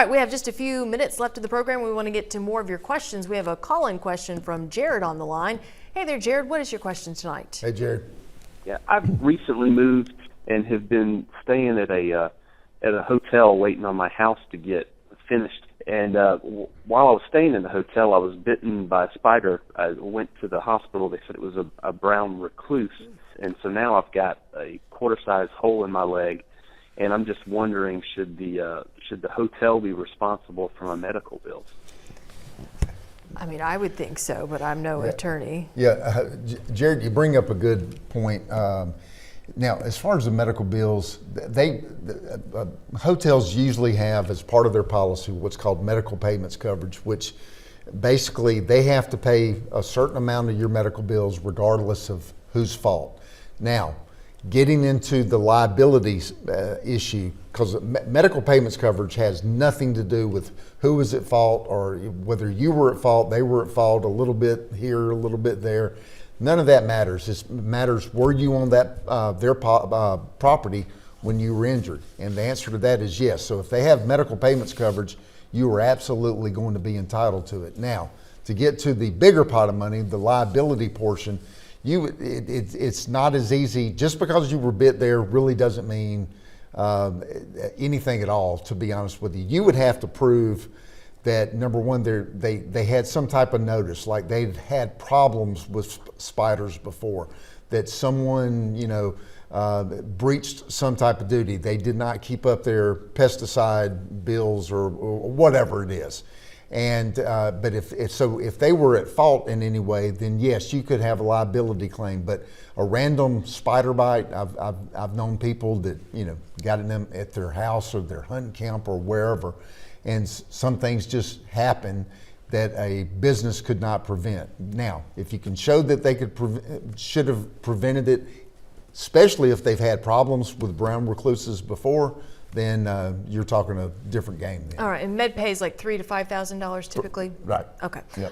All right, we have just a few minutes left of the program. We want to get to more of your questions. We have a call-in question from Jared on the line. Hey there, Jared. What is your question tonight? Hey, Jared. Yeah, I've recently moved and have been staying at a hotel waiting on my house to get finished. And while I was staying in the hotel, I was bitten by a spider. I went to the hospital. They said it was a brown recluse. And so now I've got a quarter-size hole in my leg. And I'm just wondering, should the hotel be responsible for my medical bills? I mean, I would think so, but I'm no attorney. Yeah, Jared, you bring up a good point. Now, as far as the medical bills, hotels usually have, as part of their policy, what's called medical payments coverage, which basically they have to pay a certain amount of your medical bills regardless of whose fault. Now, getting into the liabilities issue, because medical payments coverage has nothing to do with who was at fault or whether you were at fault, they were at fault, a little bit here, a little bit there. None of that matters. It matters, were you on that their property when you were injured? And the answer to that is yes. So if they have medical payments coverage, you are absolutely going to be entitled to it. Now, to get to the bigger pot of money, the liability portion, it's not as easy. Just because you were bit there really doesn't mean anything at all, to be honest with you. You would have to prove that, number one, they had some type of notice, like they'd had problems with spiders before, that someone, breached some type of duty. They did not keep up their pesticide bills or whatever it is. And but if they were at fault in any way, then yes, you could have a liability claim. But a random spider bite, I've known people that got in them at their house or their hunting camp or wherever, and some things just happen that a business could not prevent. Now, if you can show that they should have prevented it, especially if they've had problems with brown recluses before, then you're talking a different game then. All right, and med pay is like $3,000 to $5,000 typically? Right. Okay. Yep.